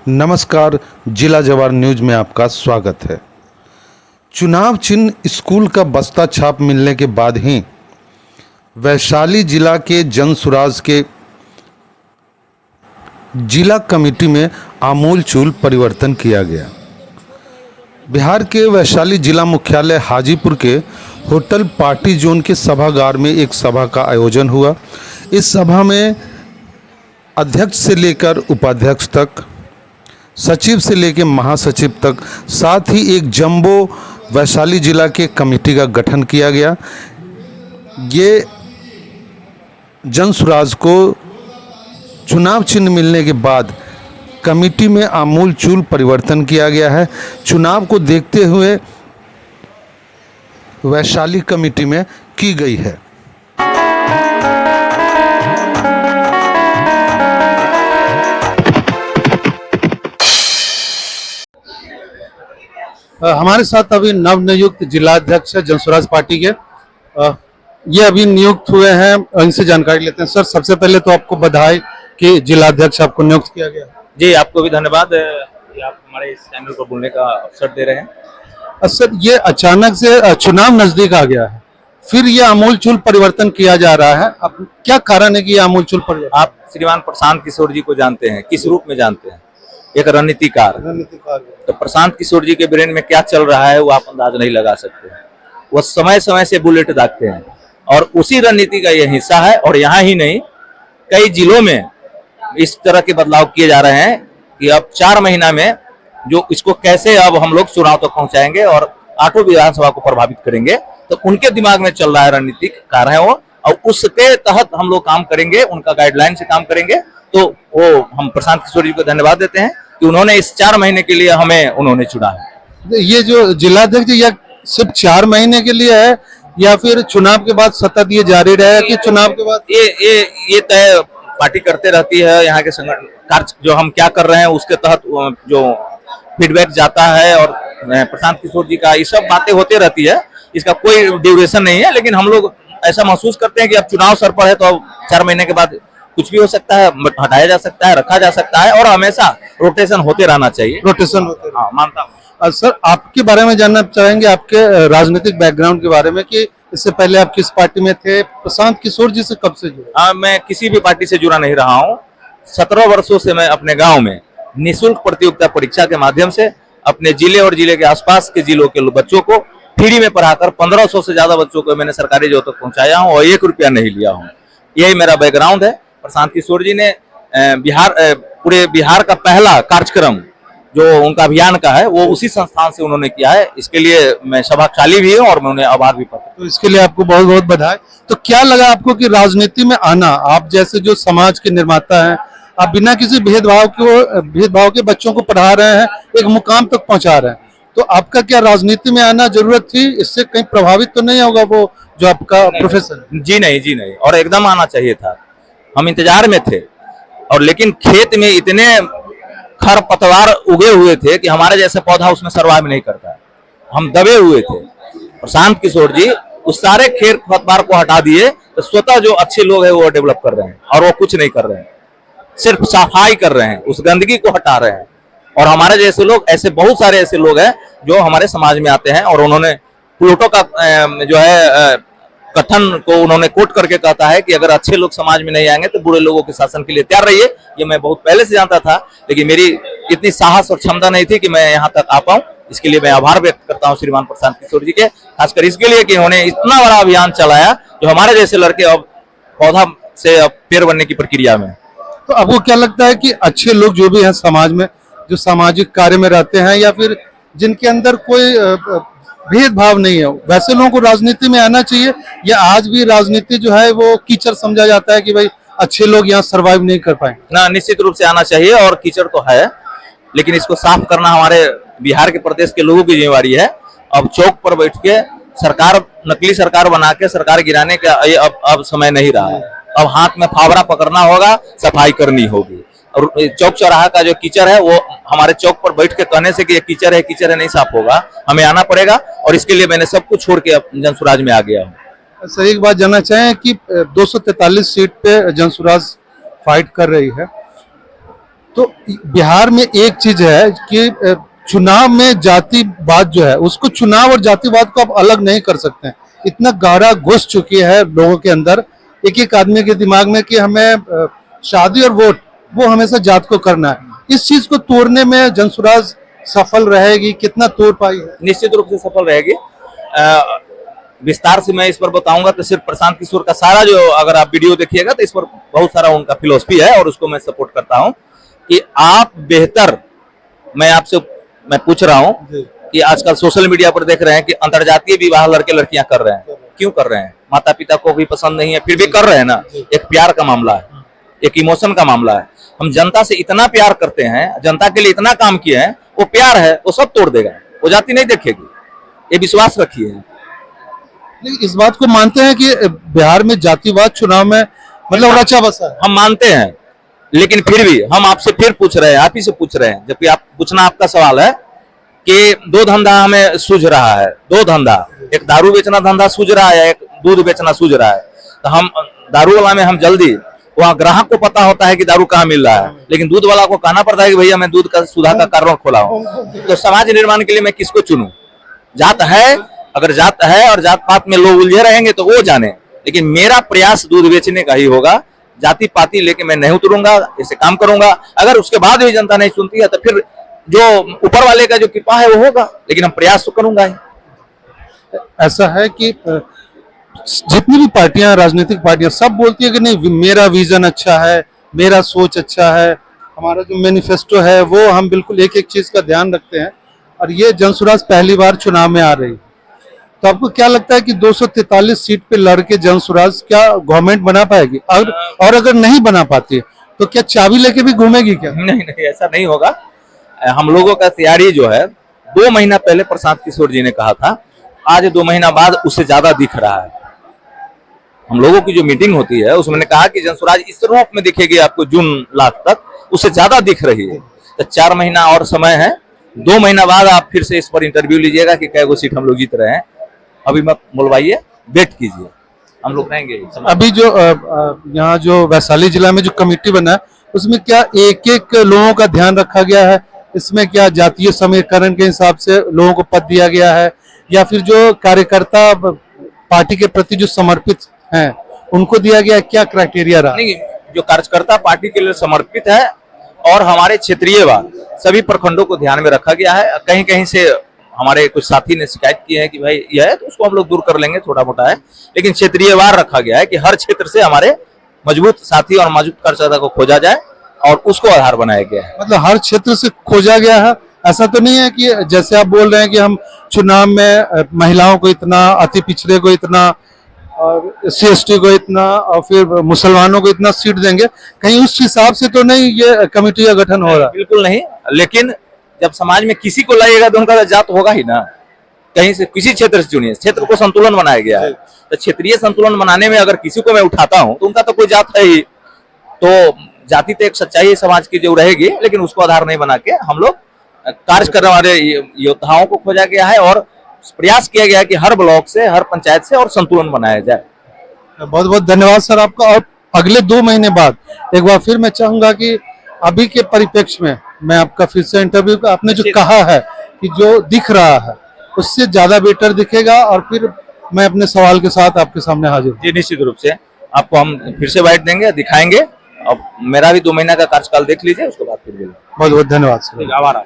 नमस्कार, जिला जवार न्यूज में आपका स्वागत है। चुनाव चिन्ह स्कूल का बस्ता छाप मिलने के बाद ही वैशाली जिला के जनसुराज के जिला कमेटी में आमूलचूल परिवर्तन किया गया। बिहार के वैशाली जिला मुख्यालय हाजीपुर के होटल पार्टी जोन के सभागार में एक सभा का आयोजन हुआ। इस सभा में अध्यक्ष से लेकर उपाध्यक्ष तक, सचिव से लेकर महासचिव तक, साथ ही एक जंबो वैशाली जिला के कमेटी का गठन किया गया। ये जनसुराज को चुनाव चिन्ह मिलने के बाद कमेटी में आमूलचूल परिवर्तन किया गया है। चुनाव को देखते हुए वैशाली कमेटी में की गई है। हमारे साथ अभी नवनियुक्त जिलाध्यक्ष है जनसुराज पार्टी के। ये अभी नियुक्त हुए हैं, इनसे जानकारी लेते हैं। सर, सबसे पहले तो आपको बधाई कि जिलाध्यक्ष आपको नियुक्त किया गया। जी, आपको भी धन्यवाद कि आप हमारे इस चैनल पर बोलने का अवसर दे रहे हैं। सर, ये अचानक से चुनाव नजदीक आ गया है, फिर ये आमूलचूल परिवर्तन किया जा रहा है। अब क्या कारण है कि ये आमूलचूल परिवर्तन? आप श्रीमान प्रशांत किशोर जी को जानते हैं, किस रूप में जानते हैं? एक रणनीतिकार। तो प्रशांत किशोर जी के ब्रेन में क्या चल रहा है वो आप अंदाज नहीं लगा सकते। वो समय समय से बुलेट दागते हैं और उसी रणनीति का ये हिस्सा है। और यहाँ ही नहीं, कई जिलों में इस तरह के बदलाव किए जा रहे हैं कि अब 4 महीना में जो इसको कैसे अब हम लोग चुनाव तक पहुंचाएंगे और 8 विधानसभा को प्रभावित करेंगे, तो उनके दिमाग में चल रहा है रणनीतिक कार्य है वो, और उसके तहत हम लोग काम करेंगे, उनका गाइडलाइन से काम करेंगे। तो वो हम प्रशांत किशोर जी को धन्यवाद देते हैं कि उन्होंने इस 4 महीने के लिए हमें उन्होंने चुना है। ये जो जिलाध्यक्ष यह सिर्फ 4 महीने के लिए है या फिर चुनाव के बाद सतत ये जारी रहेगा कि चुनाव के बाद? ये तय पार्टी करते रहती है। यहाँ के संगठन कार्य जो हम क्या कर रहे हैं उसके तहत जो फीडबैक जाता है और प्रशांत किशोर जी का ये सब बातें होते रहती है। इसका कोई ड्यूरेशन नहीं है, लेकिन हम लोग ऐसा महसूस करते हैं कि अब चुनाव सर पर है तो अब 4 महीने के बाद कुछ भी हो सकता है, हटाया जा सकता है, रखा जा सकता है, और हमेशा रोटेशन होते रहना चाहिए। रोटेशन होते हाँ, मानता हूँ। सर, आपके बारे में जानना चाहेंगे, आपके राजनीतिक बैकग्राउंड के बारे में, कि इससे पहले आप किस पार्टी में थे? प्रशांत किशोर जी से कब से जुड़े? हाँ, मैं किसी भी पार्टी से जुड़ा नहीं रहा हूँ। 17 वर्षों से मैं अपने गांव में निःशुल्क प्रतियोगिता परीक्षा के माध्यम से अपने जिले और जिले के आसपास के जिलों के बच्चों को फ्री में पढ़ाकर 1500 से ज्यादा बच्चों को मैंने सरकारी जगह तक पहुंचाया हूँ और 1 रुपया नहीं लिया हूँ। यही मेरा बैकग्राउंड है। प्रशांत किशोर जी ने पूरे बिहार का पहला कार्यक्रम जो उनका अभियान का है वो उसी संस्थान से उन्होंने किया है। इसके लिए मैं सभाशाली भी हूँ और मैं उन्हें आभार भी पत्र। तो इसके लिए आपको बहुत बहुत बधाई। तो क्या लगा आपको कि राजनीति में आना, आप जैसे जो समाज के निर्माता हैं, आप बिना किसी भेदभाव के बच्चों को पढ़ा रहे हैं, एक मुकाम तक पहुंचा रहे हैं, तो आपका क्या राजनीति में आना जरूरत थी? इससे कहीं प्रभावित तो नहीं होगा वो जो आपका प्रोफेशन? जी नहीं, और एकदम आना चाहिए था। हम इंतजार में थे, और लेकिन खेत में इतने खरपतवार उगे हुए थे कि हमारे जैसे पौधा उसमें सर्वाइव नहीं करता। हम दबे हुए थे। प्रशांत किशोर जी उस सारे खेत खरपतवार को हटा दिए, तो स्वतः जो अच्छे लोग हैं वो डेवलप कर रहे हैं, और वो कुछ नहीं कर रहे हैं, सिर्फ सफाई कर रहे हैं, उस गंदगी को हटा रहे हैं। और हमारे जैसे लोग, ऐसे बहुत सारे ऐसे लोग हैं जो हमारे समाज में आते हैं, और उन्होंने प्लूटो का जो है कथन को उन्होंने कोट करके कहता है कि अगर अच्छे लोग समाज में नहीं आएंगे तो बुरे लोगों के शासन के लिए तैयार रहिए। ये मैं बहुत पहले से जानता था, लेकिन मेरी इतनी साहस और क्षमता नहीं थी कि मैं यहाँ तक आ पाऊँ। इसके लिए मैं आभार व्यक्त करता हूँ श्रीमान प्रशांत किशोर जी के, खासकर इसके लिए कि उन्होंने इतना बड़ा अभियान चलाया जो हमारे जैसे लड़के अब पौधा से अब पेड़ बनने की प्रक्रिया में। तो आपको क्या लगता है कि अच्छे लोग जो भी हैं समाज में, जो सामाजिक कार्य में रहते हैं, या फिर जिनके अंदर कोई भेदभाव नहीं है, वैसे लोगों को राजनीति में आना चाहिए, या आज भी राजनीति जो है वो कीचड़ समझा जाता है कि भाई अच्छे लोग यहाँ सरवाइव नहीं कर पाए? ना, निश्चित रूप से आना चाहिए, और कीचड़ तो है, लेकिन इसको साफ करना हमारे बिहार के प्रदेश के लोगों की जिम्मेवारी है। अब चौक पर बैठ के सरकार, नकली सरकार बना के सरकार गिराने का अब समय नहीं रहा है। अब हाथ में फावड़ा पकड़ना होगा, सफाई करनी होगी। और चौक चौराहा का जो कीचड़ है वो हमारे चौक पर बैठ के कहने से कि ये कीचड़ है नहीं साफ होगा। हमें आना पड़ेगा, और इसके लिए मैंने सब कुछ छोड़ के जनसुराज में आ गया हूँ। सर, एक बात जानना चाहें कि 243 सीट पे जनसुराज फाइट कर रही है, तो बिहार में एक चीज है कि चुनाव में जातिवाद जो है उसको, चुनाव और जातिवाद को आप अलग नहीं कर सकते हैं। इतना गहरा घुस चुकी है लोगों के अंदर, एक एक आदमी के दिमाग में कि हमें शादी और वोट वो हमेशा जात को करना है। इस चीज को तोड़ने में जनसुराज सफल रहेगी, कितना तोड़ पाई है? निश्चित रूप से सफल रहेगी। विस्तार से मैं इस पर बताऊंगा तो सिर्फ प्रशांत किशोर का सारा जो, अगर आप वीडियो देखिएगा तो इस पर बहुत सारा उनका फिलोसफी है और उसको मैं सपोर्ट करता हूं कि आप बेहतर, मैं पूछ रहा हूं कि आजकल सोशल मीडिया पर देख रहे हैं कि अंतरजातीय विवाह लड़के लड़कियां कर रहे हैं। क्यों कर रहे हैं? माता पिता को भी पसंद नहीं है, फिर भी कर रहे हैं ना। एक प्यार का मामला है, एक इमोशन का मामला है। हम जनता से इतना प्यार करते हैं, जनता के लिए इतना काम किए हैं, वो प्यार है, वो सब तोड़ देगा, वो जाति नहीं देखेगी, ये विश्वास रखिए। लेकिन इस बात को मानते हैं कि बिहार में जातिवाद चुनाव में मतलब रचा बसा है? हम मानते हैं, लेकिन फिर भी हम आपसे फिर पूछ रहे हैं, आप ही से पूछ रहे हैं, जबकि आप पूछना आपका सवाल है कि दो धंधा हमें सूझ रहा है, दो धंधा, एक दारू बेचना धंधा सूझ रहा है, एक दूध बेचना सूझ रहा है। तो हम दारू वाला में हम जल्दी, वहाँ ग्राहक को पता होता है कि दारू कहाँ मिल रहा है, लेकिन दूध वाला को कहना पड़ता है कि भैया मैं दूध का सुधा का कार्बन खोला हूँ। तो समाज निर्माण के लिए मैं किसको चुनूं? जात है, अगर जात है और जात पात में लोग उलझे रहेंगे तो वो जाने, लेकिन मेरा प्रयास दूध बेचने का ही होगा। जाति पाति लेके मैं नहीं उतरूंगा, ऐसे काम करूंगा। अगर उसके बाद भी जनता नहीं सुनती है तो फिर जो ऊपर वाले का जो कृपा है वो होगा, लेकिन हम प्रयास तो करूंगा ही। ऐसा है कि जितनी भी पार्टियां, राजनीतिक पार्टियां सब बोलती है कि नहीं मेरा विजन अच्छा है, मेरा सोच अच्छा है, हमारा जो मैनिफेस्टो है वो हम बिल्कुल एक एक चीज का ध्यान रखते हैं। और ये जनसुराज पहली बार चुनाव में आ रही, तो आपको क्या लगता है कि 243 सीट पे लड़के जनसुराज क्या गवर्नमेंट बना पाएगी? और अगर नहीं बना पाती तो क्या चाबी लेके भी घूमेगी क्या? नहीं नहीं, ऐसा नहीं होगा। हम लोगों का तैयारी जो है, 2 महीना पहले प्रशांत किशोर जी ने कहा था, आज 2 महीना बाद उससे ज्यादा दिख रहा है। हम लोगों की जो मीटिंग होती है उसमें कहा कि जनसुराज इस रूप में दिखेगी आपको जून लास्ट तक, उससे ज्यादा दिख रही है। तो 4 महीना और समय है, 2 महीना बाद आप फिर से इस पर इंटरव्यू लीजिएगा कि कै गो सीट हम लोग जीत रहे हैं। अभी मत बुलवाइए, वेट कीजिए, हम लोग रहेंगे। अभी जो यहाँ जो वैशाली जिला में जो कमेटी बना है उसमें क्या एक एक लोगों का ध्यान रखा गया है? इसमें क्या जातीय समीकरण के हिसाब से लोगों को पद दिया गया है, या फिर जो कार्यकर्ता पार्टी के प्रति जो समर्पित हैं उनको दिया गया? क्या क्राइटेरिया रहा? नहीं, जो कार्यकर्ता पार्टी के लिए समर्पित है और हमारे क्षेत्रीयवाद सभी प्रखंडों को ध्यान में रखा गया है। कहीं कहीं से हमारे कुछ साथी ने शिकायत की है कि भाई यह है, तो उसको हम लोग दूर कर लेंगे, छोटा मोटा है, लेकिन क्षेत्रीयवार रखा गया है कि हर क्षेत्र से हमारे मजबूत साथी और मजबूत कार्यकर्ता को खोजा जाए और उसको आधार बनाया गया है। मतलब हर क्षेत्र से खोजा गया है, ऐसा तो नहीं है कि जैसे आप बोल रहे हैं कि हम चुनाव में महिलाओं को इतना, अति पिछड़े को इतना, और SC/ST को इतना, और फिर मुसलमानों को इतना सीट देंगे, कहीं उस हिसाब से तो नहीं ये कमेटी का गठन हो रहा? बिल्कुल नहीं, लेकिन जब समाज में किसी को लाइएगा तो उनका जात होगा ही ना। कहीं से किसी क्षेत्र से चुनिए, क्षेत्र को संतुलन बनाया गया है, तो क्षेत्रीय संतुलन बनाने में अगर किसी को मैं उठाता हूं तो उनका तो कोई जात है ही। तो जाति तो एक सच्चाई समाज की जो रहेगी, लेकिन उसको आधार नहीं बना के हम लोग कार्य करने वाले योद्धाओं को खोजा गया है और प्रयास किया गया है कि हर ब्लॉक से, हर पंचायत से और संतुलन बनाया जाए। बहुत बहुत धन्यवाद सर आपका। और अगले 2 महीने बाद एक बार फिर मैं चाहूंगा कि अभी के परिप्रेक्ष्य में मैं आपका फिर से इंटरव्यू का, आपने जो कहा है कि जो दिख रहा है उससे ज्यादा बेटर दिखेगा, और फिर मैं अपने सवाल के साथ आपके सामने हाजिर हूं। जी निश्चित रूप से आपको हम फिर से बाइट देंगे, दिखाएंगे। अब मेरा भी 2 महीना का कार्यकाल देख लीजिए, उसके बाद फिर बहुत बहुत धन्यवाद सर। आभार।